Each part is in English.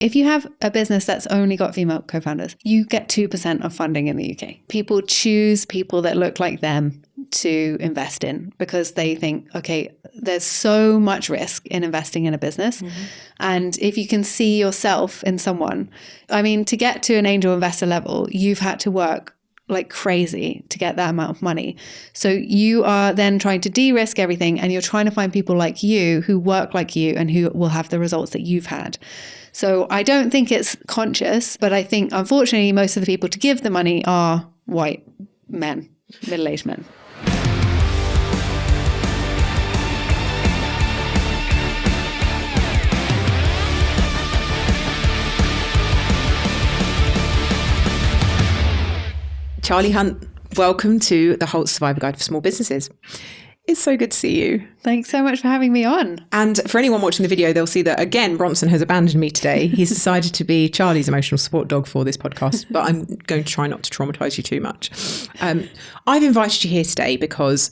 If you have a business that's only got female co-founders, you get 2% of funding in the UK. People choose people that look like them to invest in because they think, okay, there's so much risk in investing in a business. And if you can see yourself in someone, I mean, to get to an angel investor level, you've had to work like crazy to get that amount of money. So you are then trying to de-risk everything, and you're trying to find people like you who work like you and who will have the results that you've had. So I don't think it's conscious, but I think unfortunately most of the people to give the money are white men, middle-aged men. Charli Hunt, welcome to the HoLT Survivor Guide for Small Businesses. It's so good to see you. Thanks so much for having me on. And for anyone watching the video, they'll see that, again, Bronson has abandoned me today. He's decided to be Charli's emotional support dog for this podcast, but I'm going to try not to traumatise you too much. I've invited you here today because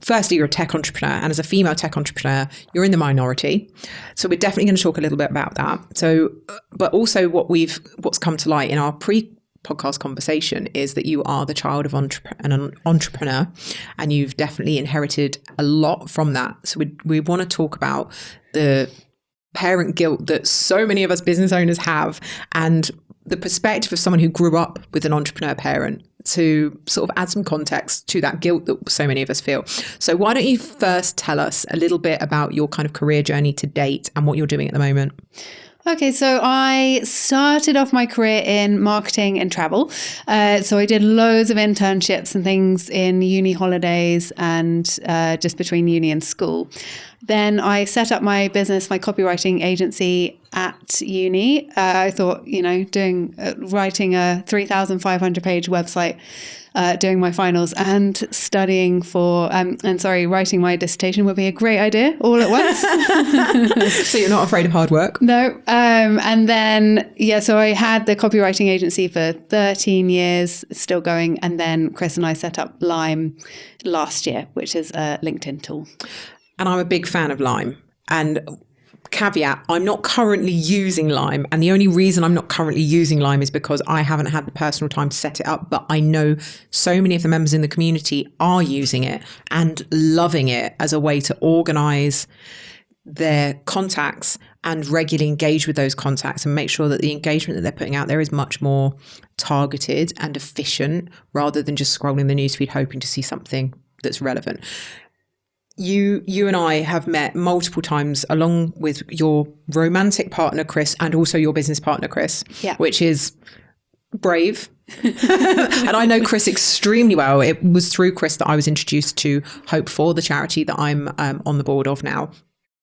firstly, you're a tech entrepreneur, and as a female tech entrepreneur, you're in the minority. So we're definitely going to talk a little bit about that. So, but also what's come to light in our podcast conversation is that you are the child of an entrepreneur, and you've definitely inherited a lot from that. So we want to talk about the parent guilt that so many of us business owners have, and the perspective of someone who grew up with an entrepreneur parent, to sort of add some context to that guilt that so many of us feel. So why don't you first tell us a little bit about your kind of career journey to date and what you're doing at the moment? Okay, so I started off my career in marketing and travel. So I did loads of internships and things in uni holidays and just between uni and school. Then I set up my business, my copywriting agency at uni. I thought, writing a 3,500 page website, doing my finals and studying writing my dissertation would be a great idea all at once. So you're not afraid of hard work? No. And then, so I had the copywriting agency for 13 years, still going. And then Chris and I set up Lime last year, which is a LinkedIn tool. And I'm a big fan of Lime. And caveat, I'm not currently using Lime. And the only reason I'm not currently using Lime is because I haven't had the personal time to set it up. But I know so many of the members in the community are using it and loving it as a way to organize their contacts and regularly engage with those contacts and make sure that the engagement that they're putting out there is much more targeted and efficient rather than just scrolling the newsfeed hoping to see something that's relevant. You and I have met multiple times along with your romantic partner, Chris, and also your business partner, Chris, which is brave. And I know Chris extremely well. It was through Chris that I was introduced to HoPE4, the charity that I'm on the board of now.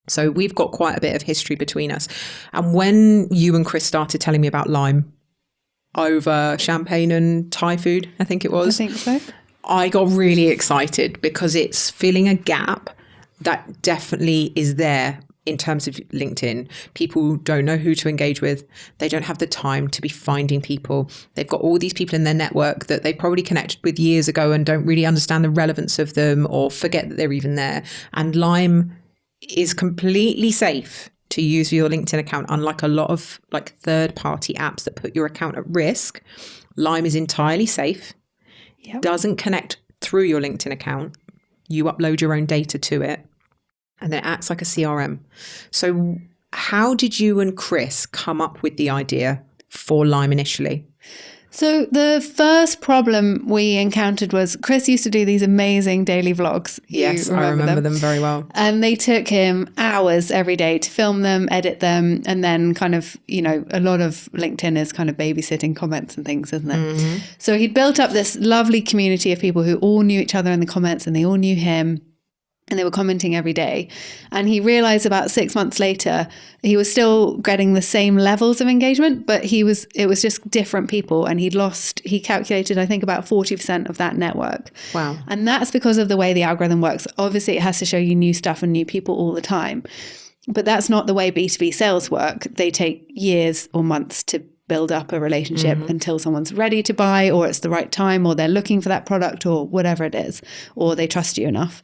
So we've got quite a bit of history between us. And when you and Chris started telling me about Lime over champagne and Thai food, I think it was. I think so. I got really excited because it's filling a gap that definitely is there in terms of LinkedIn. People don't know who to engage with. They don't have the time to be finding people. They've got all these people in their network that they probably connected with years ago and don't really understand the relevance of them or forget that they're even there. And Lime is completely safe to use your LinkedIn account, unlike a lot of third-party apps that put your account at risk. Lime is entirely safe. Yep. Doesn't connect through your LinkedIn account. You upload your own data to it and then it acts like a CRM. So how did you and Chris come up with the idea for Lime initially? So the first problem we encountered was Chris used to do these amazing daily vlogs. Yes, I remember them very well. And they took him hours every day to film them, edit them, and then kind of, a lot of LinkedIn is kind of babysitting comments and things, isn't it? Mm-hmm. So he'd built up this lovely community of people who all knew each other in the comments and they all knew him. And they were commenting every day. And he realized about 6 months later, he was still getting the same levels of engagement, but it was just different people. And he calculated, I think, about 40% of that network. Wow. And that's because of the way the algorithm works. Obviously, it has to show you new stuff and new people all the time. But that's not the way B2B sales work. They take years or months to build up a relationship until someone's ready to buy, or it's the right time, or they're looking for that product, or whatever it is, or they trust you enough.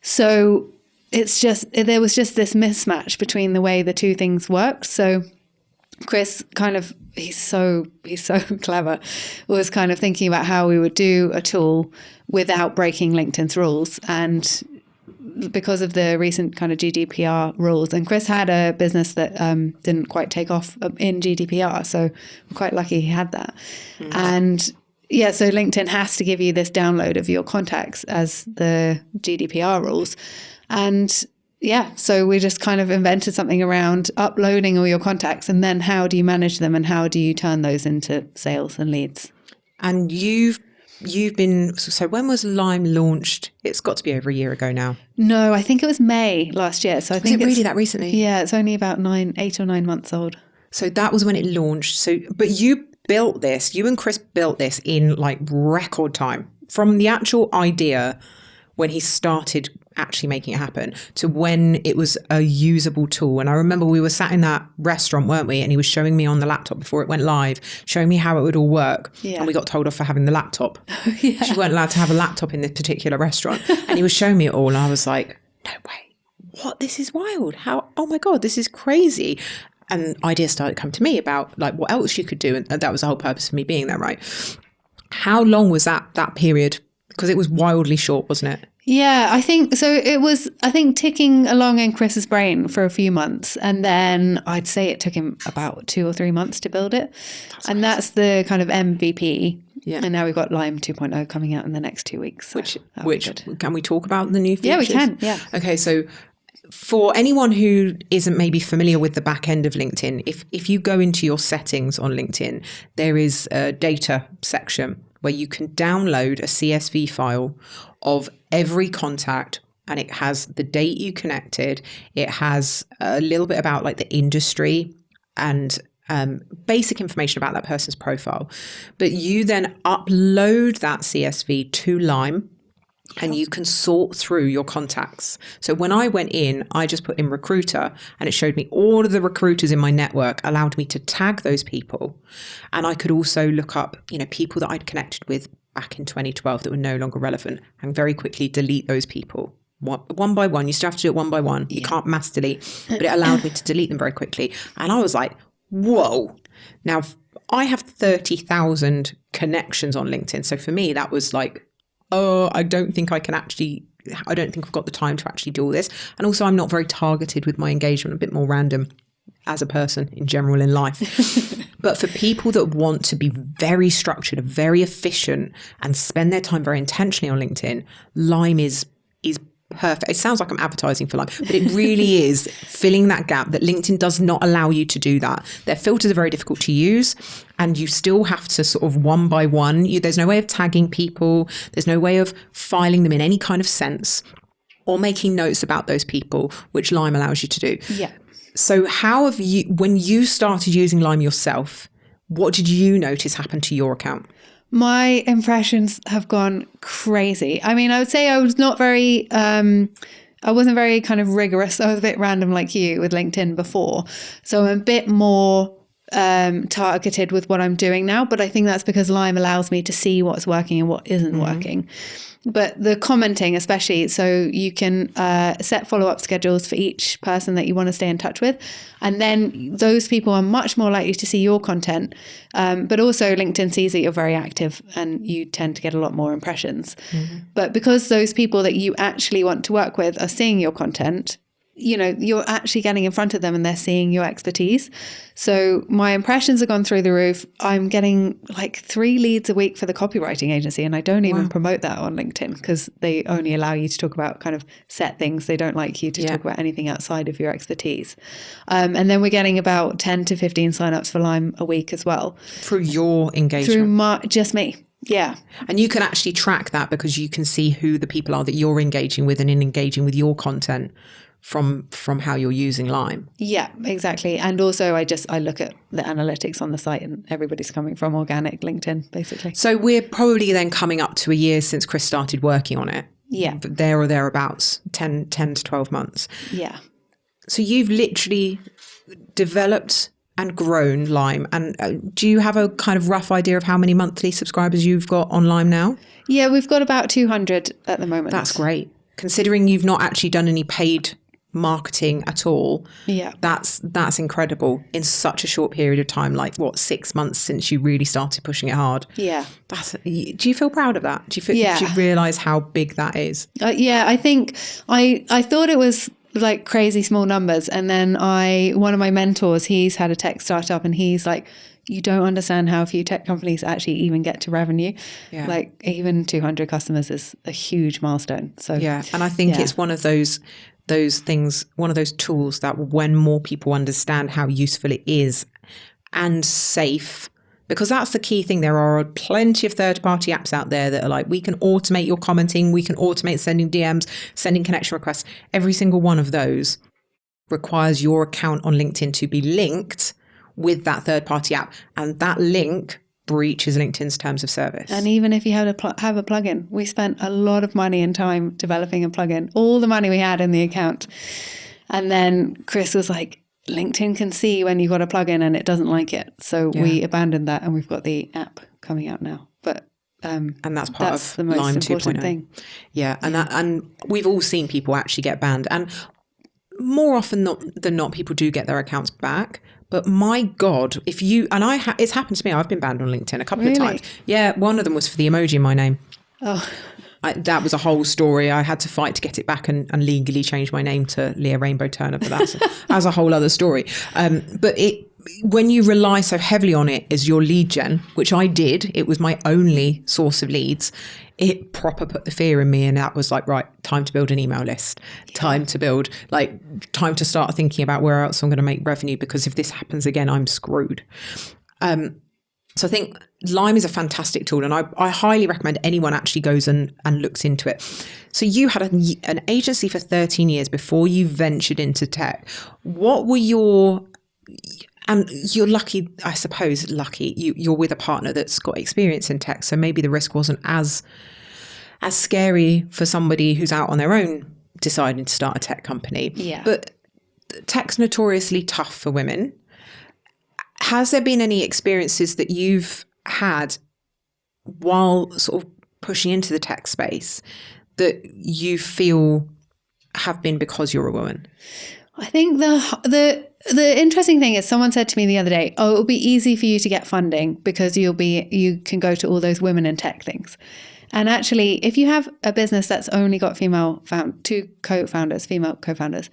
So there was just this mismatch between the way the two things worked. So Chris he's so clever, was kind of thinking about how we would do a tool without breaking LinkedIn's rules. And because of the recent kind of GDPR rules, and Chris had a business that didn't quite take off in GDPR, so we're quite lucky he had that. And so LinkedIn has to give you this download of your contacts as the GDPR rules. And so we just kind of invented something around uploading all your contacts, and then how do you manage them and how do you turn those into sales and leads? And you've been, so when was Lime launched? It's got to be over a year ago now. No, I think it was May last year. So I think it's really that recently? Yeah, it's only about 8 or 9 months old. So that was when it launched. So, but you and Chris built this in like record time, from the actual idea when he started actually making it happen to when it was a usable tool. And I remember we were sat in that restaurant, weren't we? And he was showing me on the laptop before it went live, showing me how it would all work. Yeah. And we got told off for having the laptop. Yeah. She weren't allowed to have a laptop in this particular restaurant. And he was showing me it all. And I was like, no way, what? This is wild. How? Oh my God, this is crazy. And ideas started to come to me about like what else you could do. And that was the whole purpose of me being there, right? How long was that period? Because it was wildly short, wasn't it? Yeah, I think so. It was, ticking along in Chris's brain for a few months. And then I'd say it took him about 2 or 3 months to build it. That's the kind of MVP. Yeah. And now we've got Lime 2.0 coming out in the next 2 weeks. So which can we talk about the new features? Yeah, we can. Yeah. Okay, so for anyone who isn't maybe familiar with the back end of LinkedIn, if you go into your settings on LinkedIn, there is a data section where you can download a CSV file of every contact, and it has the date you connected. It has a little bit about like the industry and basic information about that person's profile. But you then upload that CSV to Lime, and you can sort through your contacts. So when I went in, I just put in recruiter, and it showed me all of the recruiters in my network, allowed me to tag those people. And I could also look up, people that I'd connected with back in 2012 that were no longer relevant, and very quickly delete those people. One by one. You still have to do it one by one. You can't mass delete, but it allowed me to delete them very quickly. And I was like, whoa. Now, I have 30,000 connections on LinkedIn. So for me, that was like, I don't think I've got the time to actually do all this. And also I'm not very targeted with my engagement, a bit more random as a person in general in life. But for people that want to be very structured, very efficient, and spend their time very intentionally on LinkedIn, Lime is perfect. It sounds like I'm advertising for Lime, but it really is filling that gap that LinkedIn does not allow you to do that. Their filters are very difficult to use, and you still have to sort of one by one. There's no way of tagging people. There's no way of filing them in any kind of sense or making notes about those people, which Lime allows you to do. Yeah. So how have you, when you started using Lime yourself, what did you notice happened to your account? My impressions have gone crazy. I mean, I would say I was not very, I wasn't very kind of rigorous. I was a bit random like you with LinkedIn before. So I'm a bit more targeted with what I'm doing now. But I think that's because Lime allows me to see what's working and what isn't working. But the commenting especially, so you can set follow-up schedules for each person that you want to stay in touch with. And then those people are much more likely to see your content. But also LinkedIn sees that you're very active and you tend to get a lot more impressions. But because those people that you actually want to work with are seeing your content, you're actually getting in front of them and they're seeing your expertise. So my impressions have gone through the roof. I'm getting like 3 leads a week for the copywriting agency, and I don't even promote that on LinkedIn because they only allow you to talk about kind of set things. They don't like you to talk about anything outside of your expertise. And then we're getting about 10 to 15 signups for Lime a week as well. Through your engagement? Through just me. Yeah. And you can actually track that because you can see who the people are that you're engaging with and in engaging with your content from how you're using Lime. Yeah, exactly. And also I look at the analytics on the site and everybody's coming from organic LinkedIn, basically. So we're probably then coming up to a year since Chris started working on it. Yeah. There or thereabouts, 10 to 12 months. Yeah. So you've literally developed and grown Lime. And do you have a kind of rough idea of how many monthly subscribers you've got on Lime now? Yeah, we've got about 200 at the moment. That's great. Considering you've not actually done any paid marketing at all. Yeah. That's incredible in such a short period of time, like 6 months since you really started pushing it hard. Yeah. Do you feel proud of that? Do you realize how big that is? Yeah, I think I thought it was like crazy small numbers. And then one of my mentors, he's had a tech startup, and he's like, you don't understand how few tech companies actually even get to revenue. Yeah. Like even 200 customers is a huge milestone. So yeah. And I think it's one of those things, one of those tools that when more people understand how useful it is and safe, because that's the key thing. There are plenty of third-party apps out there that are like, we can automate your commenting, we can automate sending DMs, sending connection requests. Every single one of those requires your account on LinkedIn to be linked with that third-party app. And that link breaches LinkedIn's terms of service. And even if you have a plugin, we spent a lot of money and time developing a plugin, all the money we had in the account. And then Chris was like, LinkedIn can see when you got a plugin and it doesn't like it. So we abandoned that, and we've got the app coming out now. But and that's part of the most Lime important 2.0 thing. Yeah, and we've all seen people actually get banned, and more often than not, people do get their accounts back. But my God, if you and it's happened to me. I've been banned on LinkedIn a couple of times. Yeah, one of them was for the emoji in my name. Oh. That was a whole story. I had to fight to get it back and legally change my name to Leah Rainbow Turner, but that's a whole other story. But when you rely so heavily on it as your lead gen, which I did, it was my only source of leads, it proper put the fear in me. And that was like, right, time to build an email list, time to start thinking about where else I'm going to make revenue, because if this happens again, I'm screwed. So I think Lime is a fantastic tool, and I highly recommend anyone actually goes and looks into it. So you had an agency for 13 years before you ventured into tech. What were and you're lucky, I suppose, you're with a partner that's got experience in tech, so maybe the risk wasn't as scary for somebody who's out on their own deciding to start a tech company. Yeah. But tech's notoriously tough for women. Has there been any experiences that you've had while sort of pushing into the tech space that you feel have been because you're a woman? I think the interesting thing is, someone said to me the other day, oh, it'll be easy for you to get funding because you can go to all those women in tech things. And actually, if you have a business that's only got two female co-founders,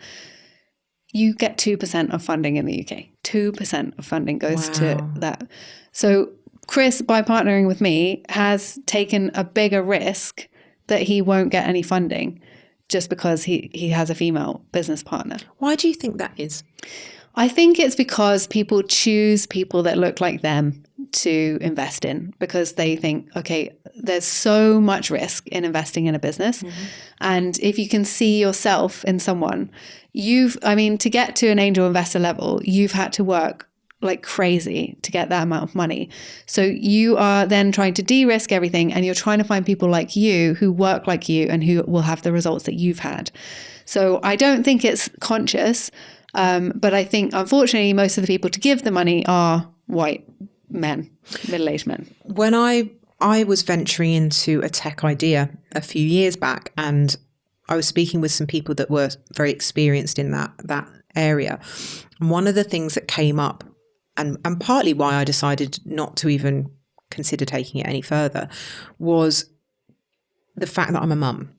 you get 2% of funding in the UK. 2% of funding goes to that. So Chris, by partnering with me, has taken a bigger risk that he won't get any funding just because he has a female business partner. Why do you think that is? I think it's because people choose people that look like them to invest in, because they think, okay, there's so much risk in investing in a business. Mm-hmm. And if you can see yourself in someone, to get to an angel investor level, you've had to work like crazy to get that amount of money. So you are then trying to de-risk everything, and you're trying to find people like you who work like you and who will have the results that you've had. So I don't think it's conscious, but I think unfortunately most of the people to give the money are white men, middle-aged men. When I was venturing into a tech idea a few years back, and I was speaking with some people that were very experienced in that area. And one of the things that came up, and partly why I decided not to even consider taking it any further, was the fact that I'm a mum.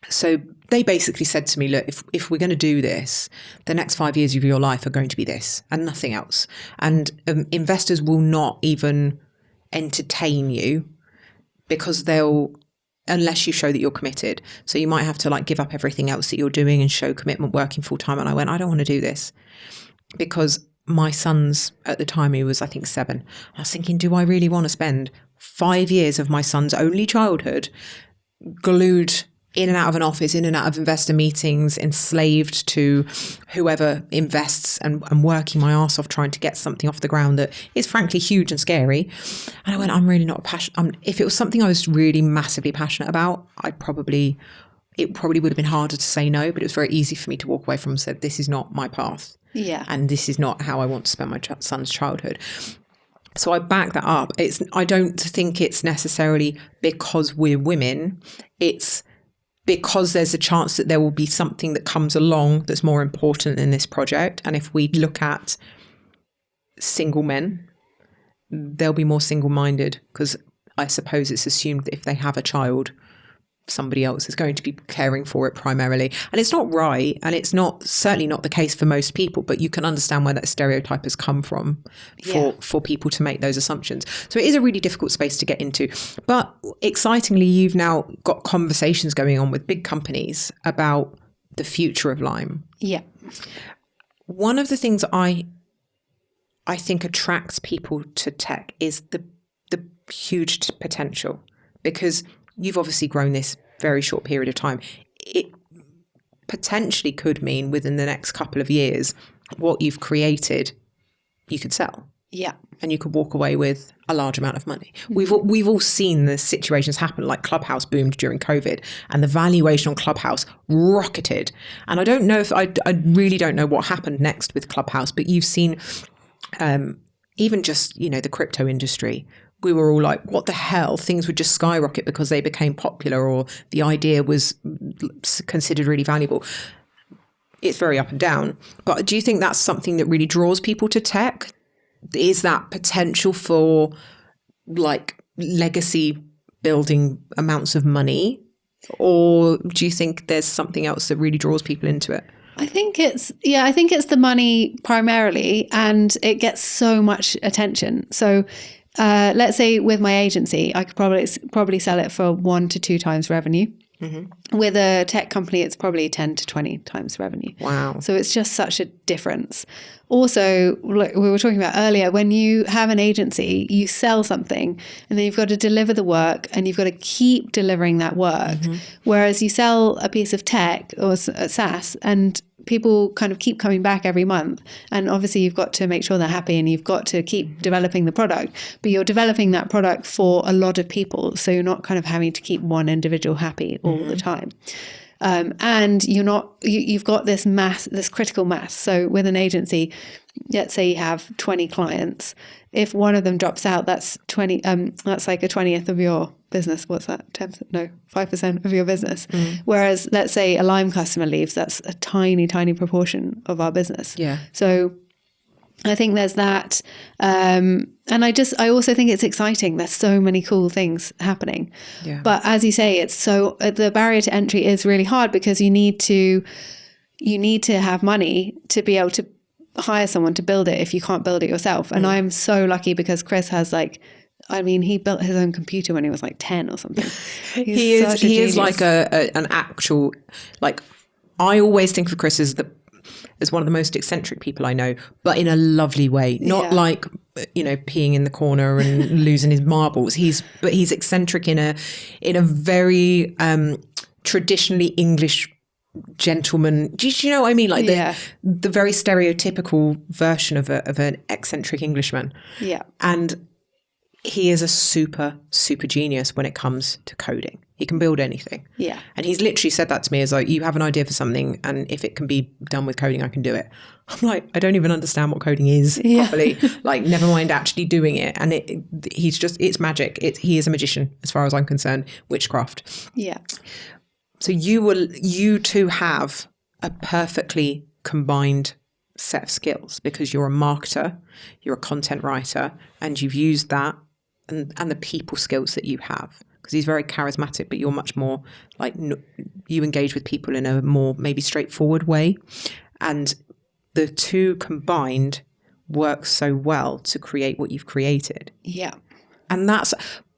So they basically said to me, look, if we're going to do this, the next 5 years of your life are going to be this and nothing else. And investors will not even entertain you because unless you show that you're committed. So you might have to give up everything else that you're doing and show commitment working full time. And I went, I don't want to do this, because my son's, at the time he was, I think 7. I was thinking, do I really want to spend 5 years of my son's only childhood glued in and out of an office, in and out of investor meetings, enslaved to whoever invests, and working my arse off trying to get something off the ground that is frankly huge and scary. And I went, I'm really not passionate. If it was something I was really massively passionate about, it probably would have been harder to say no, but it was very easy for me to walk away from and said, this is not my path. Yeah. And this is not how I want to spend my son's childhood. So I back that up. I don't think it's necessarily because we're women. It's because there's a chance that there will be something that comes along that's more important in this project. And if we look at single men, they'll be more single-minded, because I suppose it's assumed that if they have a child, somebody else is going to be caring for it primarily. And it's not right, and it's not certainly not the case for most people, but you can understand where that stereotype has come from for people to make those assumptions. So it is a really difficult space to get into. But excitingly, you've now got conversations going on with big companies about the future of Lime. Yeah. One of the things I think attracts people to tech is the huge potential, because you've obviously grown this very short period of time. It potentially could mean within the next couple of years, what you've created, you could sell. Yeah. And you could walk away with a large amount of money. We've all seen the situations happen, like Clubhouse boomed during COVID and the valuation on Clubhouse rocketed. And I don't know if I really don't know what happened next with Clubhouse, but you've seen even just, the crypto industry. We were all like, what the hell? Things would just skyrocket because they became popular or the idea was considered really valuable. It's very up and down. But do you think that's something that really draws people to tech? Is that potential for like legacy building amounts of money? Or do you think there's something else that really draws people into it? I think it's the money primarily, and it gets so much attention. So let's say with my agency, I could probably sell it for 1 to 2 times revenue. Mm-hmm. With a tech company, it's probably 10 to 20 times revenue. Wow. So it's just such a difference. Also, like we were talking about earlier, when you have an agency, you sell something and then you've got to deliver the work and you've got to keep delivering that work. Mm-hmm. Whereas you sell a piece of tech or a SaaS and people kind of keep coming back every month. And obviously you've got to make sure they're happy and you've got to keep developing the product, but you're developing that product for a lot of people. So you're not kind of having to keep one individual happy all the time. And you've got this critical mass. So with an agency, let's say you have 20 clients. If one of them drops out, that's 20. That's like a 20th of your business. What's that? 10%? No, 5% of your business. Mm. Whereas let's say a Lime customer leaves, that's a tiny, tiny proportion of our business. Yeah. So I think there's that. And I also think it's exciting. There's so many cool things happening. Yeah. But as you say, the barrier to entry is really hard because you need to have money to be able to hire someone to build it if you can't build it yourself. And I'm so lucky because Chris has he built his own computer when he was like 10 or something. He is like an actual, like, I always think of Chris as one of the most eccentric people I know, but in a lovely way, not like, peeing in the corner and losing his marbles. He's eccentric in a very traditionally English gentleman. Do you know what I mean? Like the very stereotypical version of an eccentric Englishman. Yeah. And he is a super, super genius when it comes to coding. He can build anything. Yeah. And he's literally said that to me as like, you have an idea for something and if it can be done with coding, I can do it. I'm like, I don't even understand what coding is properly. Like, never mind actually doing it. And it's magic. He is a magician as far as I'm concerned, witchcraft. Yeah. So you two have a perfectly combined set of skills because you're a marketer, you're a content writer, and you've used that and the people skills that you have. Because he's very charismatic, but you're much more like you engage with people in a more maybe straightforward way. And the two combined work so well to create what you've created. Yeah. And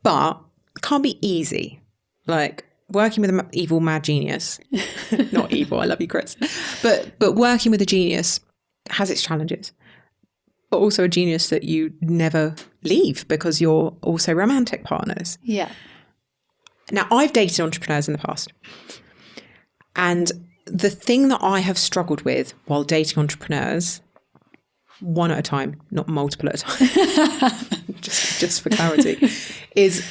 but it can't be easy. Like, working with an evil mad genius, not evil, I love you, Chris, but working with a genius has its challenges, but also a genius that you never leave because you're also romantic partners. Yeah. Now, I've dated entrepreneurs in the past, and the thing that I have struggled with while dating entrepreneurs, one at a time, not multiple at a time, just for clarity, is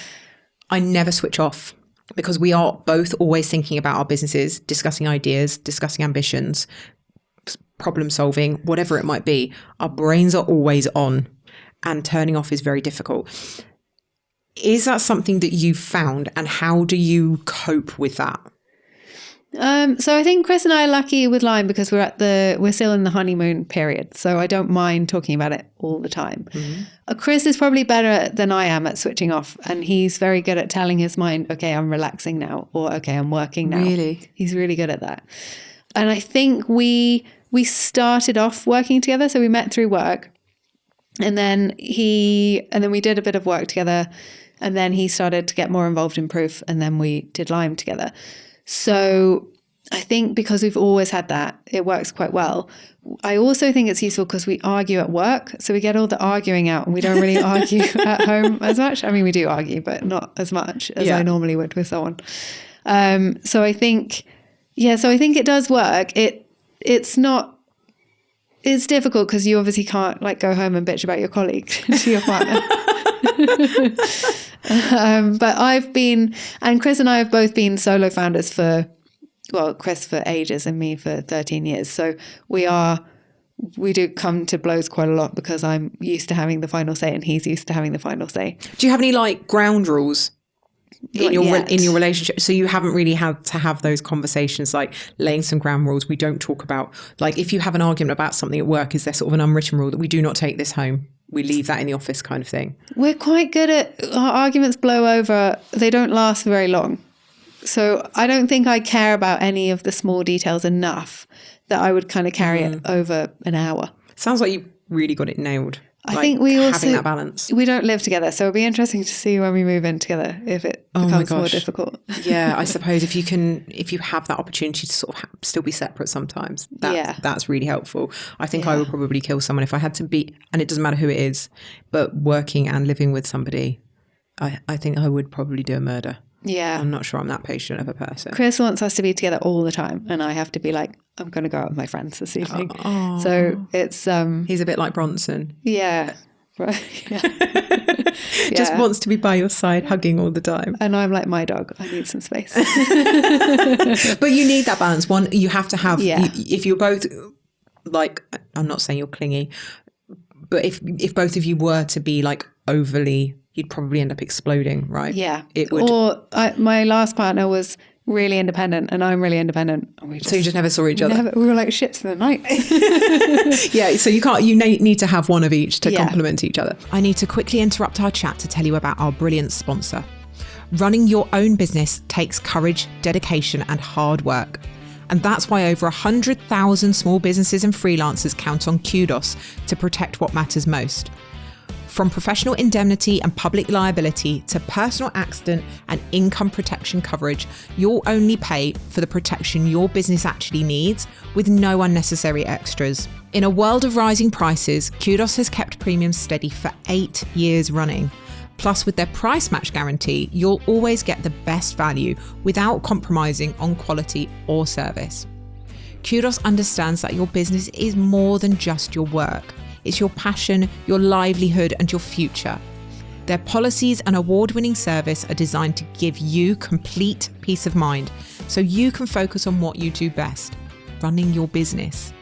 I never switch off. Because we are both always thinking about our businesses, discussing ideas, discussing ambitions, problem solving, whatever it might be. Our brains are always on, and turning off is very difficult. Is that something that you've found, and how do you cope with that? So I think Chris and I are lucky with Lyme because we're still in the honeymoon period. So I don't mind talking about it all the time. Chris is probably better than I am at switching off. And he's very good at telling his mind, okay, I'm relaxing now, or okay, I'm working now. Really? He's really good at that. And I think we started off working together. So we met through work. And then we did a bit of work together. And then he started to get more involved in Proof. And then we did Lyme together. So I think because we've always had that, it works quite well. I also think it's useful because we argue at work. So we get all the arguing out and we don't really argue at home as much. I mean, we do argue, but not as much as I normally would with someone. So I think it does work. It's difficult because you obviously can't like go home and bitch about your colleague to your partner. But Chris and I have both been solo founders Chris for ages and me for 13 years. So we do come to blows quite a lot because I'm used to having the final say and he's used to having the final say. Do you have any like ground rules in your relationship? So you haven't really had to have those conversations, like laying some ground rules. We don't talk about, like, if you have an argument about something at work, is there sort of an unwritten rule that we do not take this home? We leave that in the office kind of thing. We're quite good at our arguments blow over. They don't last very long. So I don't think I care about any of the small details enough that I would kind of carry it over an hour. Sounds like you've really got it nailed. I think we also having that balance. We don't live together, so it'll be interesting to see when we move in together if it becomes more difficult. Yeah, I suppose if you have that opportunity to sort of still be separate sometimes, that's really helpful. I think I would probably kill someone if I had to be, and it doesn't matter who it is, but working and living with somebody, I think I would probably do a murder. Yeah. I'm not sure I'm that patient of a person. Chris wants us to be together all the time, and I have to be like, I'm going to go out with my friends this evening. So it's he's a bit like Bronson. Yeah. Just wants to be by your side, hugging all the time. And I'm like my dog. I need some space. But you need that balance. One, you have to have. If you're both like, I'm not saying you're clingy, but if both of you were to be like overly, you'd probably end up exploding, right? Yeah. It would. Or my last partner was really independent and I'm really independent. So you just never saw each other? We were like ships in the night. Yeah, so you need to have one of each to complement each other. I need to quickly interrupt our chat to tell you about our brilliant sponsor. Running your own business takes courage, dedication and hard work. And that's why over 100,000 small businesses and freelancers count on Kudos to protect what matters most. From professional indemnity and public liability to personal accident and income protection coverage, you'll only pay for the protection your business actually needs with no unnecessary extras. In a world of rising prices, Kudos has kept premiums steady for 8 years running. Plus, with their price match guarantee, you'll always get the best value without compromising on quality or service. Kudos understands that your business is more than just your work. It's your passion, your livelihood, and your future. Their policies and award-winning service are designed to give you complete peace of mind so you can focus on what you do best, running your business.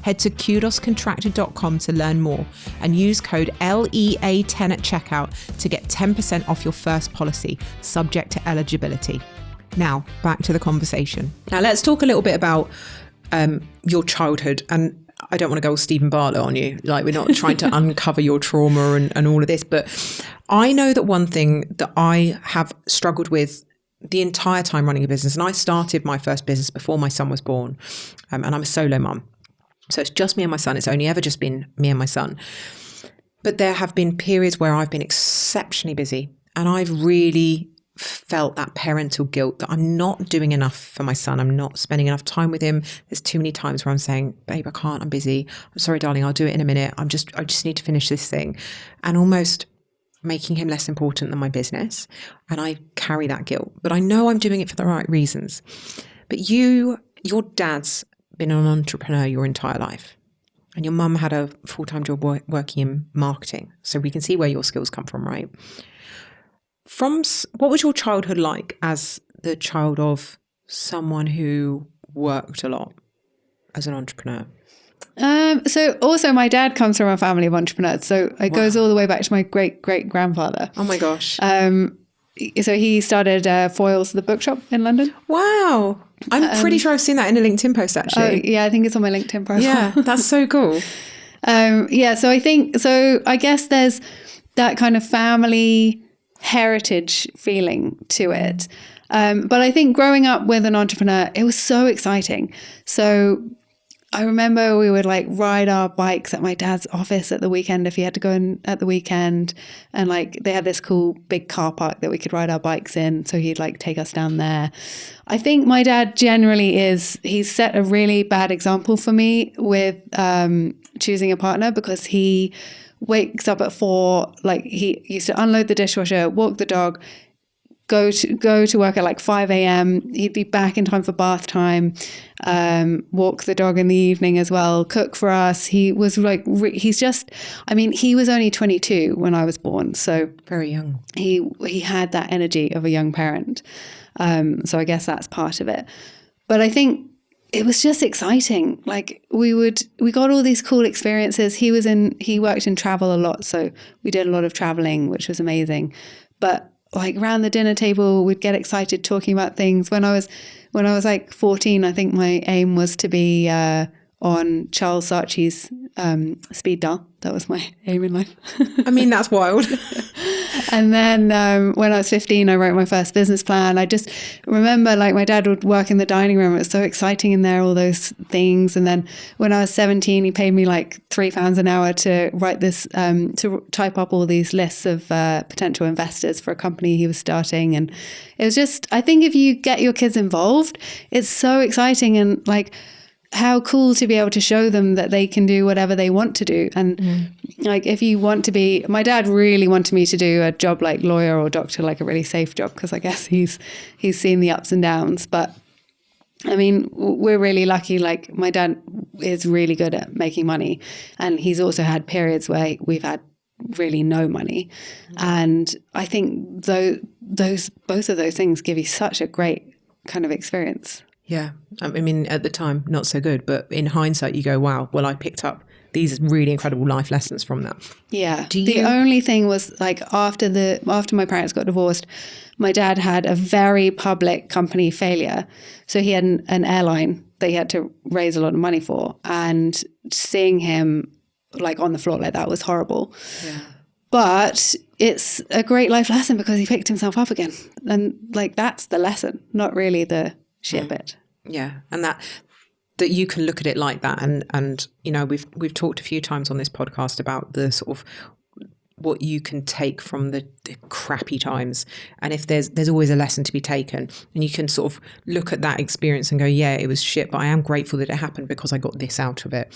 Head to kudoscontractor.com to learn more and use code LEA10 at checkout to get 10% off your first policy, subject to eligibility. Now, back to the conversation. Now, let's talk a little bit about your childhood. And I don't want to go all Stephen Bartlett on you. Like, we're not trying to uncover your trauma and all of this. But I know that one thing that I have struggled with the entire time running a business, and I started my first business before my son was born, and I'm a solo mum. So it's just me and my son. It's only ever just been me and my son. But there have been periods where I've been exceptionally busy and I've really felt that parental guilt that I'm not doing enough for my son. I'm not spending enough time with him. There's too many times where I'm saying, babe, I can't, I'm busy. I'm sorry, darling, I'll do it in a minute. I just need to finish this thing. And almost making him less important than my business. And I carry that guilt, but I know I'm doing it for the right reasons. But your dad's been an entrepreneur your entire life. And your mum had a full-time job working in marketing. So we can see where your skills come from, right? What was your childhood like as the child of someone who worked a lot as an entrepreneur? So also my dad comes from a family of entrepreneurs. So it goes all the way back to my great-great-grandfather. Oh my gosh. So he started Foyle's, the bookshop in London. Wow. I'm pretty sure I've seen that in a LinkedIn post, actually. Oh, yeah, I think it's on my LinkedIn profile. Yeah, that's so cool. So I guess there's that kind of family heritage feeling to it. But I think growing up with an entrepreneur, it was so exciting. So I remember we would like ride our bikes at my dad's office at the weekend if he had to go in at the weekend. And like they had this cool big car park that we could ride our bikes in. So he'd like take us down there. I think my dad generally he's set a really bad example for me with choosing a partner, because he wakes up at 4, like he used to unload the dishwasher, walk the dog, go to work at like 5 a.m. He'd be back in time for bath time, walk the dog in the evening as well, cook for us. He was like, he was only 22 when I was born. So very young. He had that energy of a young parent. So I guess that's part of it. But I think it was just exciting. Like we got all these cool experiences. He worked in travel a lot. So we did a lot of traveling, which was amazing. But like around the dinner table, we'd get excited talking about things. When I was like 14, I think my aim was to be on Charles Saatchi's speed dial. That was my aim in life. I mean, that's wild. And then when I was 15, I wrote my first business plan. I just remember like my dad would work in the dining room. It was so exciting in there, all those things. And then when I was 17, he paid me like £3 an hour to write this, to type up all these lists of potential investors for a company he was starting. And it was just, I think if you get your kids involved, it's so exciting. And like, how cool to be able to show them that they can do whatever they want to do. And like, if you want to be, my dad really wanted me to do a job like lawyer or doctor, like a really safe job, because I guess he's seen the ups and downs. But I mean, we're really lucky. Like my dad is really good at making money, and he's also had periods where we've had really no money. And I think both of those things give you such a great kind of experience. Yeah. I mean, at the time, not so good. But in hindsight, you go, wow, well, I picked up these really incredible life lessons from that. Yeah. The only thing was like after my parents got divorced, my dad had a very public company failure. So he had an airline that he had to raise a lot of money for. And seeing him like on the floor like that was horrible. Yeah. But it's a great life lesson because he picked himself up again. And like, that's the lesson, not really the shit bit. Yeah. And that you can look at it like that. And you know, we've talked a few times on this podcast about the sort of what you can take from the crappy times. And if there's always a lesson to be taken, and you can sort of look at that experience and go, yeah, it was shit, but I am grateful that it happened because I got this out of it.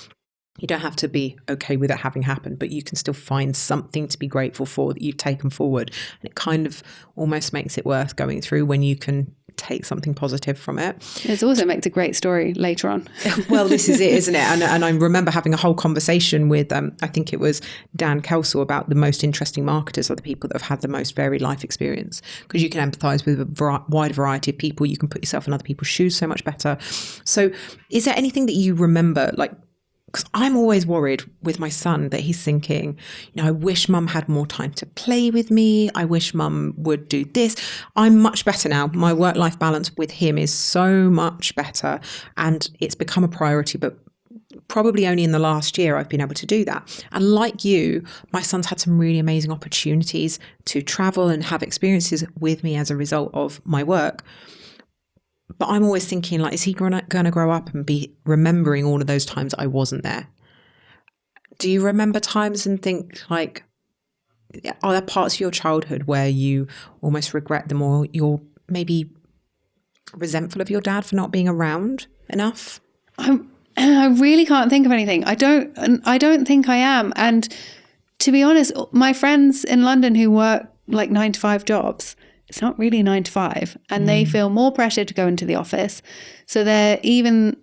You don't have to be okay with it having happened, but you can still find something to be grateful for that you've taken forward. And it kind of almost makes it worth going through when you can take something positive from it. It also makes a great story later on. Well, this is it, isn't it? And I remember having a whole conversation with, I think it was Dan Kelsall, about the most interesting marketers are the people that have had the most varied life experience, because you can empathize with a wide variety of people. You can put yourself in other people's shoes so much better. So is there anything that you remember, like, because I'm always worried with my son that he's thinking, you know, I wish mum had more time to play with me. I wish mum would do this. I'm much better now. My work-life balance with him is so much better, and it's become a priority, but probably only in the last year I've been able to do that. And like you, my son's had some really amazing opportunities to travel and have experiences with me as a result of my work. But I'm always thinking, like, is he going to grow up and be remembering all of those times I wasn't there? Do you remember times and think, like, are there parts of your childhood where you almost regret them, or you're maybe resentful of your dad for not being around enough? I really can't think of anything. I don't think I am. And to be honest, my friends in London who work like 9-to-5 jobs, it's not really 9 to 5, and they feel more pressure to go into the office. So they're even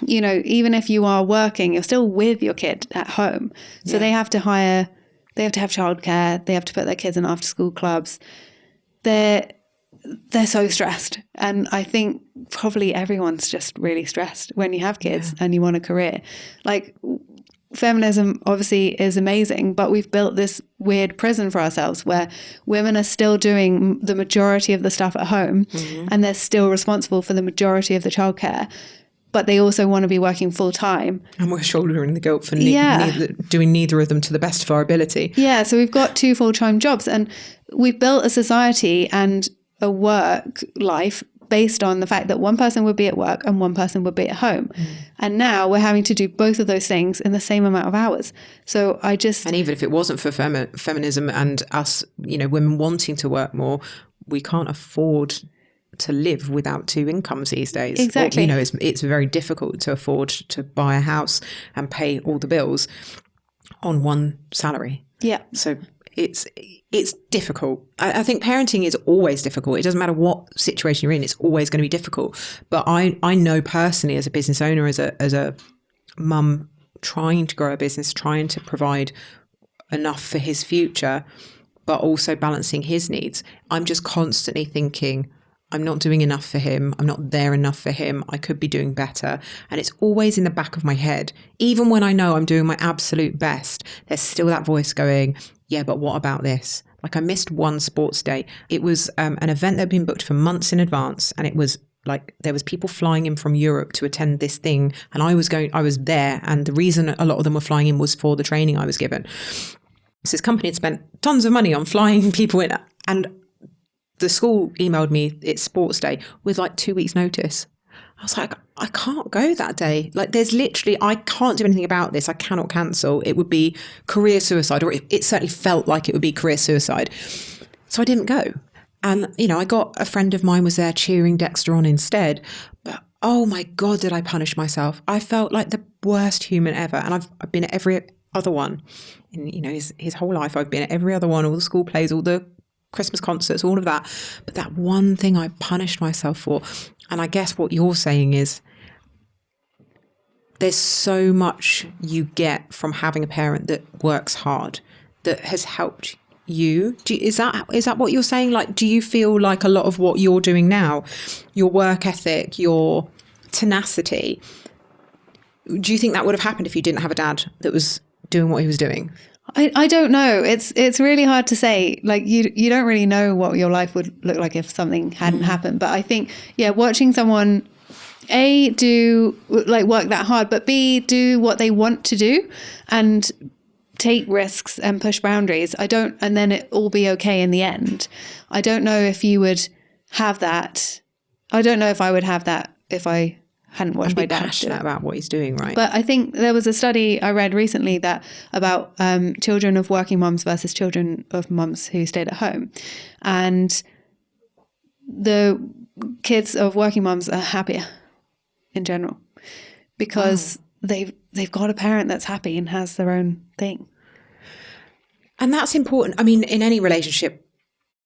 if you are working, you're still with your kid at home. So they have to have childcare. They have to put their kids in after school clubs. They're so stressed. And I think probably everyone's just really stressed when you have kids and you want a career. Like feminism obviously is amazing, but we've built this weird prison for ourselves where women are still doing the majority of the stuff at home, and they're still responsible for the majority of the childcare, but they also want to be working full time. And we're shouldering the guilt for doing neither of them to the best of our ability. Yeah, so we've got 2 full-time jobs, and we've built a society and a work life based on the fact that one person would be at work and one person would be at home. And now we're having to do both of those things in the same amount of hours. So and even if it wasn't for feminism and us, women wanting to work more, we can't afford to live without 2 incomes these days. Exactly. Or, it's very difficult to afford to buy a house and pay all the bills on one salary. Yeah. So it's difficult. I think parenting is always difficult. It doesn't matter what situation you're in, it's always going to be difficult. But I know personally, as a business owner, as a mum trying to grow a business, trying to provide enough for his future, but also balancing his needs, I'm just constantly thinking, I'm not doing enough for him. I'm not there enough for him. I could be doing better. And it's always in the back of my head. Even when I know I'm doing my absolute best, there's still that voice going, yeah, but what about this? Like, I missed one sports day. It was an event that had been booked for months in advance. And it was like, there was people flying in from Europe to attend this thing. And I was there. And the reason a lot of them were flying in was for the training I was given. So this company had spent tons of money on flying people in. And the school emailed me its sports day with like 2 weeks notice. I was like, I can't go that day. Like, there's literally, I can't do anything about this. I cannot cancel. It would be career suicide, or it certainly felt like it would be career suicide. So I didn't go. And, I got a friend of mine was there cheering Dexter on instead. But oh my God, did I punish myself? I felt like the worst human ever. And I've been at every other one. In, his whole life, I've been at every other one, all the school plays, all the Christmas concerts, all of that. But that one thing I punished myself for. And I guess what you're saying is there's so much you get from having a parent that works hard, that has helped you. Is that what you're saying? Like, do you feel like a lot of what you're doing now, your work ethic, your tenacity, do you think that would have happened if you didn't have a dad that was doing what he was doing? I don't know. It's really hard to say. Like, you don't really know what your life would look like if something hadn't happened. But I think, watching someone A, do like work that hard, but B, do what they want to do and take risks and push boundaries. And then it all be okay in the end. I don't know if you would have that. I don't know if I would have that if I hadn't watched my dad do it. Passionate about what he's doing, right? But I think there was a study I read recently that about children of working mums versus children of mums who stayed at home, and the kids of working mums are happier in general because they've got a parent that's happy and has their own thing. And that's important. I mean, in any relationship,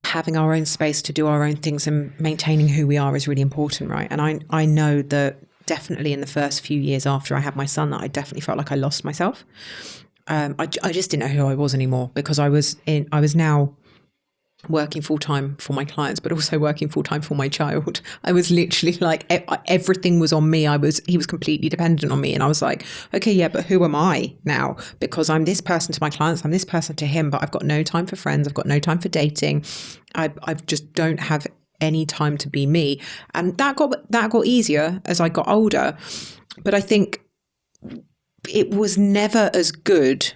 having our own space to do our own things and maintaining who we are is really important, right? And I know that definitely in the first few years after I had my son, that I definitely felt like I lost myself. I just didn't know who I was anymore, because I was now working full time for my clients, but also working full time for my child. I was literally like, everything was on me. He was completely dependent on me. And I was like, okay, yeah, but who am I now? Because I'm this person to my clients, I'm this person to him, but I've got no time for friends. I've got no time for dating. I just don't have any time to be me. And that got easier as I got older. But I think it was never as good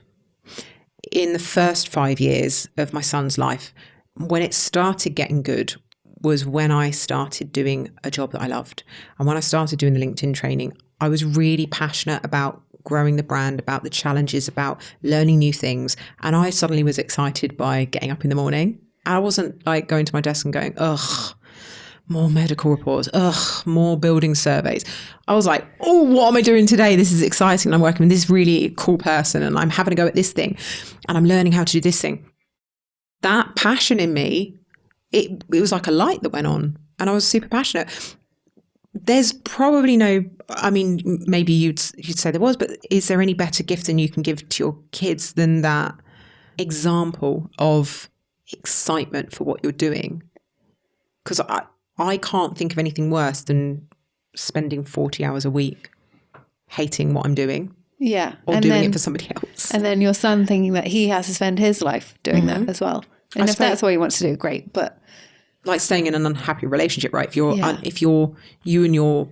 in the first 5 years of my son's life. When it started getting good was when I started doing a job that I loved. And when I started doing the LinkedIn training, I was really passionate about growing the brand, about the challenges, about learning new things. And I suddenly was excited by getting up in the morning. I wasn't like going to my desk and going, ugh, more medical reports, ugh, more building surveys. I was like, oh, what am I doing today? This is exciting. I'm working with this really cool person and I'm having a go at this thing and I'm learning how to do this thing. That passion in me, it was like a light that went on and I was super passionate. There's probably maybe you'd say there was, but is there any better gift than you can give to your kids than that example of excitement for what you're doing? Because I can't think of anything worse than spending 40 hours a week hating what I'm doing. Yeah. Or and doing then, it for somebody else. And then your son thinking that he has to spend his life doing that as well. And if that's what he wants to do, great. But like staying in an unhappy relationship, right? If you and your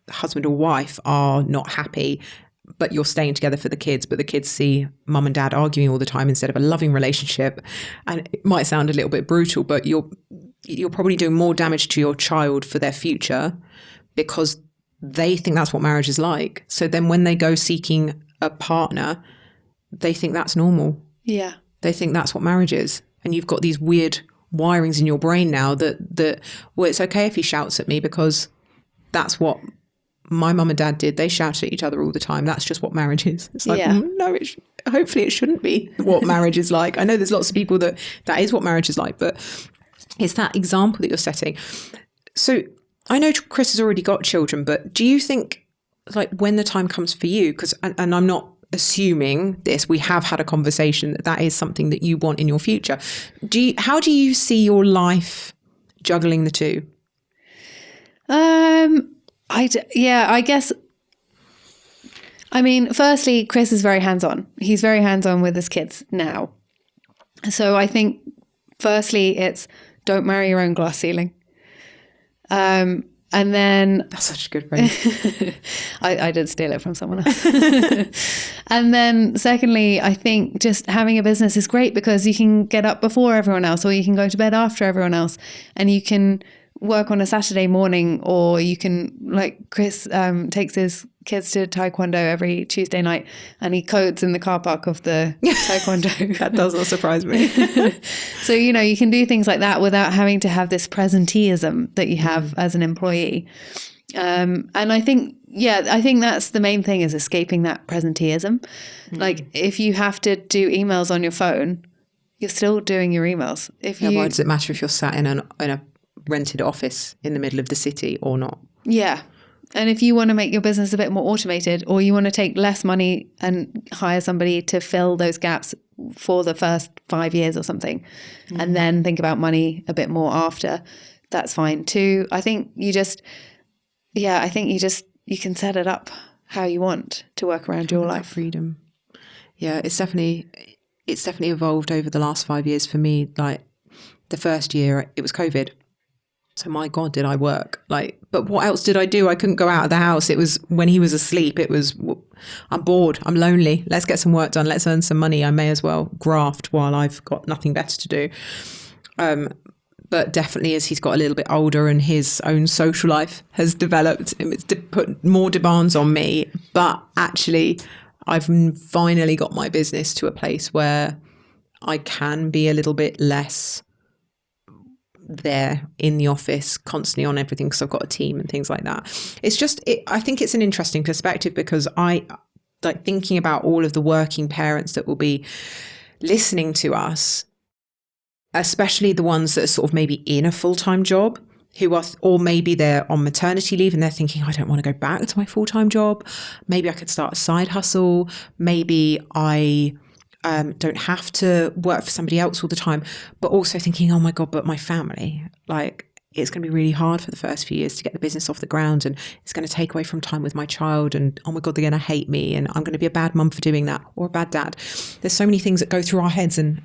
husband or wife are not happy, but you're staying together for the kids, but the kids see mum and dad arguing all the time instead of a loving relationship. And it might sound a little bit brutal, but you're probably doing more damage to your child for their future because they think that's what marriage is like. So then when they go seeking a partner, they think that's normal. Yeah. They think that's what marriage is. And you've got these weird wirings in your brain now that well, it's okay if he shouts at me because that's what my mum and dad did. They shouted at each other all the time. That's just what marriage is. It's like, no, hopefully it shouldn't be what marriage is like. I know there's lots of people that is what marriage is like, but it's that example that you're setting. So I know Chris has already got children, but do you think like when the time comes for you, because, and I'm not assuming this, we have had a conversation that is something that you want in your future. How do you see your life juggling the two? I guess, I mean, firstly, Chris is very hands-on. He's very hands-on with his kids now. So I think, firstly, it's don't marry your own glass ceiling. And then... That's such a good phrase. I did steal it from someone else. And then secondly, I think just having a business is great because you can get up before everyone else or you can go to bed after everyone else and you can work on a Saturday morning, or you can, like Chris takes his kids to taekwondo every Tuesday night and he codes in the car park of the taekwondo. That does not surprise me. So, you can do things like that without having to have this presenteeism that you have as an employee. And I think that's the main thing, is escaping that presenteeism. Like if you have to do emails on your phone, you're still doing your emails. Why does it matter if you're sat in a rented office in the middle of the city or not? Yeah. And if you want to make your business a bit more automated, or you want to take less money and hire somebody to fill those gaps for the first 5 years or something, and then think about money a bit more after, that's fine too. I think you can set it up how you want to work around your life. Freedom. Yeah, it's definitely evolved over the last 5 years for me. Like the first year it was COVID. So my God, did I work? But what else did I do? I couldn't go out of the house. It was when he was asleep. It was, I'm bored. I'm lonely. Let's get some work done. Let's earn some money. I may as well graft while I've got nothing better to do. But definitely as he's got a little bit older and his own social life has developed, it's put more demands on me. But actually, I've finally got my business to a place where I can be a little bit less there in the office constantly on everything because I've got a team and things like that. It's just, I think it's an interesting perspective because I like thinking about all of the working parents that will be listening to us, especially the ones that are sort of maybe in a full-time job or maybe they're on maternity leave and they're thinking, I don't want to go back to my full-time job. Maybe I could start a side hustle. Maybe I don't have to work for somebody else all the time, but also thinking, oh my God, but my family, it's going to be really hard for the first few years to get the business off the ground and it's going to take away from time with my child and oh my God, they're going to hate me and I'm going to be a bad mum for doing that or a bad dad. There's so many things that go through our heads, and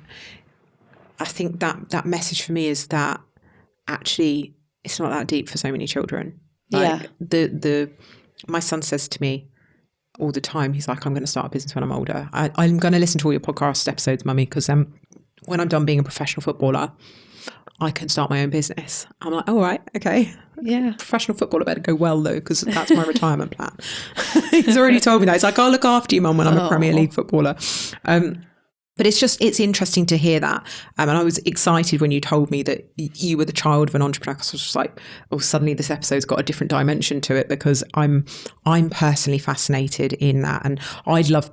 I think that message for me is that actually it's not that deep for so many children. My son says to me all the time, he's like, I'm going to start a business when I'm older. I'm going to listen to all your podcast episodes, mummy, because when I'm done being a professional footballer, I can start my own business. I'm like, all right, okay. Yeah. Professional footballer better go well though, because that's my retirement plan. He's already told me that. He's like, I'll look after you, mum, when I'm a Premier League footballer. But it's interesting to hear that. And I was excited when you told me that you were the child of an entrepreneur. Because I was just like, oh, suddenly this episode's got a different dimension to it, because I'm personally fascinated in that. And I love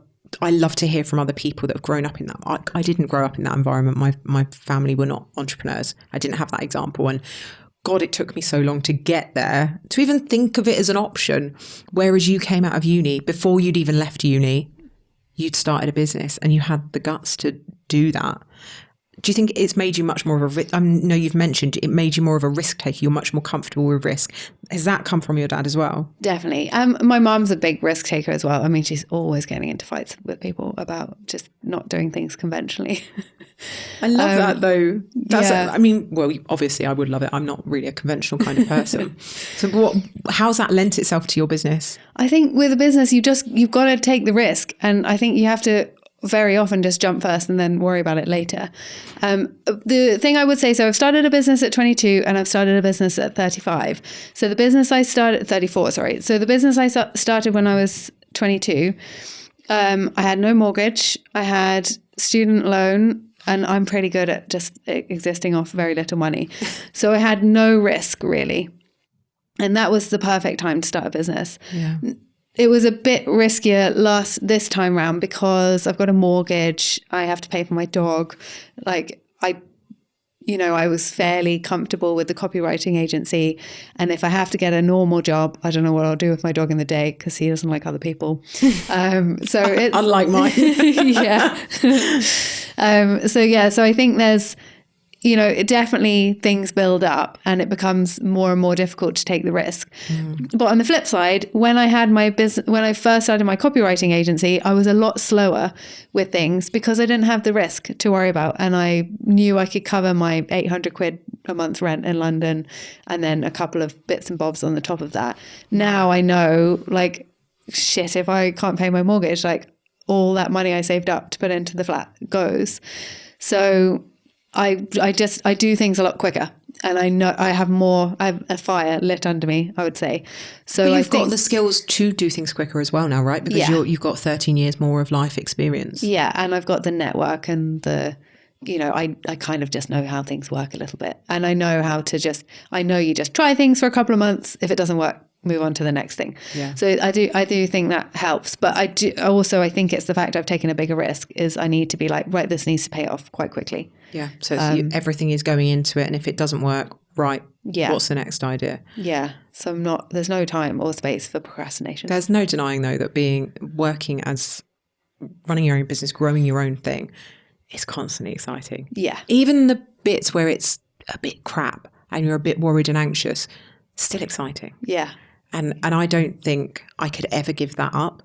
to hear from other people that have grown up in that. I didn't grow up in that environment. My family were not entrepreneurs. I didn't have that example. And God, it took me so long to get there, to even think of it as an option. Whereas you came out of uni, before you'd even left uni, you'd started a business and you had the guts to do that. Do you think it's made you much more of a, I know you've mentioned it made you more of a risk taker, you're much more comfortable with risk. Has that come from your dad as well? Definitely. My mom's a big risk taker as well. I mean, she's always getting into fights with people about just not doing things conventionally. I love that though. Yeah. I mean, well, obviously I would love it. I'm not really a conventional kind of person. So how's that lent itself to your business? I think with a business, you've got to take the risk. And I think you have to very often just jump first and then worry about it later. The thing I would say, so I've started a business at 22 and I've started a business at 35. So the business I started, 34, sorry. So the business I started when I was 22, I had no mortgage. I had student loan, and I'm pretty good at just existing off very little money. So I had no risk really. And that was the perfect time to start a business. Yeah. It was a bit riskier this time round because I've got a mortgage. I have to pay for my dog. Like I was fairly comfortable with the copywriting agency. And if I have to get a normal job, I don't know what I'll do with my dog in the day because he doesn't like other people. So it's unlike mine. Yeah. So I think there's, definitely things build up and it becomes more and more difficult to take the risk. But on the flip side, when I had my business, when I first started my copywriting agency, I was a lot slower with things because I didn't have the risk to worry about. And I knew I could cover my 800 quid a month rent in London and then a couple of bits and bobs on the top of that. Now I know, like, shit, if I can't pay my mortgage, like all that money I saved up to put into the flat goes. So I do things a lot quicker, and I know I have a fire lit under me, I would say. So but you've got the skills to do things quicker as well now, right? Because you've got 13 years more of life experience. Yeah, and I've got the network and the, I kind of just know how things work a little bit, and I know you just try things for a couple of months. If it doesn't work, move on to the next thing. Yeah. So I do think that helps, but I think it's the fact I've taken a bigger risk is I need to be like, right, this needs to pay off quite quickly. Yeah. So everything is going into it, and if it doesn't work, right, what's the next idea? Yeah. So there's no time or space for procrastination. There's no denying though that running your own business, growing your own thing is constantly exciting. Yeah. Even the bits where it's a bit crap and you're a bit worried and anxious, still exciting. Yeah. And I don't think I could ever give that up.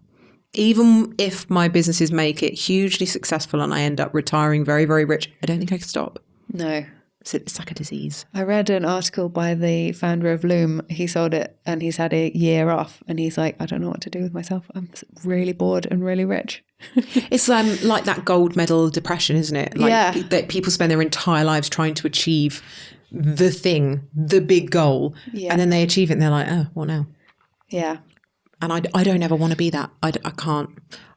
Even if my businesses make it hugely successful and I end up retiring very, very rich, I don't think I could stop. No. It's like a disease. I read an article by the founder of Loom. He sold it and he's had a year off and he's like, I don't know what to do with myself. I'm really bored and really rich. It's like that gold medal depression, isn't it? Like that people spend their entire lives trying to achieve the thing, the big goal, and then they achieve it and they're like, oh, what now? Yeah. And I don't ever want to be that. I can't,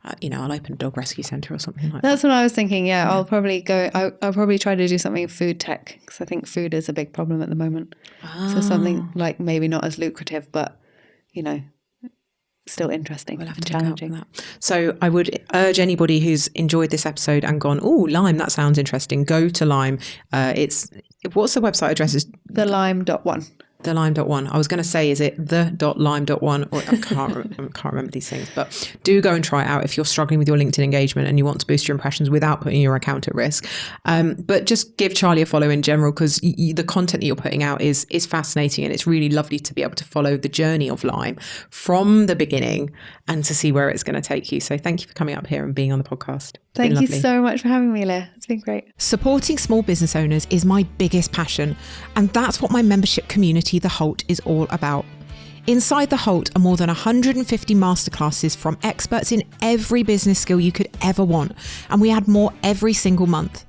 I'll open a dog rescue centre or something like that. That's what I was thinking. Yeah. I'll probably try to do something in food tech because I think food is a big problem at the moment. So something like maybe not as lucrative, but, still interesting and challenging. That. So I would urge anybody who's enjoyed this episode and gone, oh, Lime, that sounds interesting. Go to Lime. What's the website address? Is thelime.one. thelime.one. I was going to say, is it the.lime.one? Or I can't remember these things, but do go and try it out if you're struggling with your LinkedIn engagement and you want to boost your impressions without putting your account at risk. But just give Charli a follow in general, because the content that you're putting out is fascinating, and it's really lovely to be able to follow the journey of Lime from the beginning and to see where it's going to take you. So thank you for coming up here and being on the podcast. Thank you so much for having me, Leah. It's been great. Supporting small business owners is my biggest passion, and that's what my membership community, the HoLT, is all about. Inside the HoLT are more than 150 masterclasses from experts in every business skill you could ever want, and we add more every single month.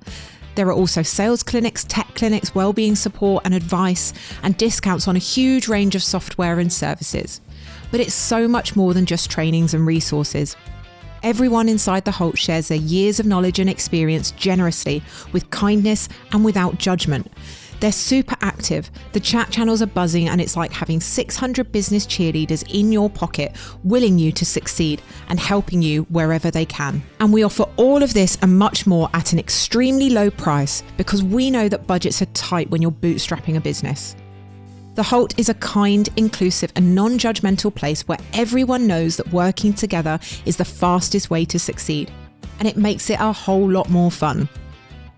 There are also sales clinics, tech clinics, wellbeing support and advice, and discounts on a huge range of software and services. But it's so much more than just trainings and resources. Everyone inside the HoLT shares their years of knowledge and experience generously, with kindness and without judgment. They're super active, the chat channels are buzzing, and it's like having 600 business cheerleaders in your pocket, willing you to succeed and helping you wherever they can. And we offer all of this and much more at an extremely low price, because we know that budgets are tight when you're bootstrapping a business. The HoLT is a kind, inclusive and non-judgmental place where everyone knows that working together is the fastest way to succeed, and it makes it a whole lot more fun.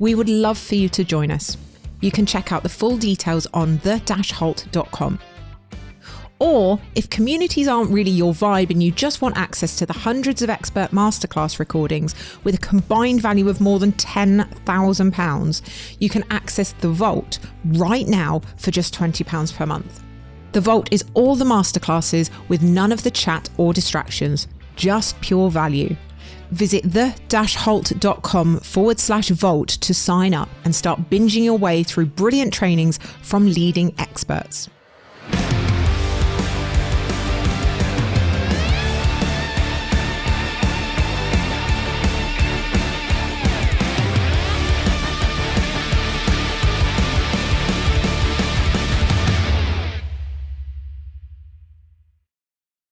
We would love for you to join us. You can check out the full details on the-HoLT.com. Or if communities aren't really your vibe and you just want access to the hundreds of expert masterclass recordings with a combined value of more than £10,000, you can access the Vault right now for just £20 per month. The Vault is all the masterclasses with none of the chat or distractions, just pure value. Visit the-HoLT.com/Vault to sign up and start binging your way through brilliant trainings from leading experts.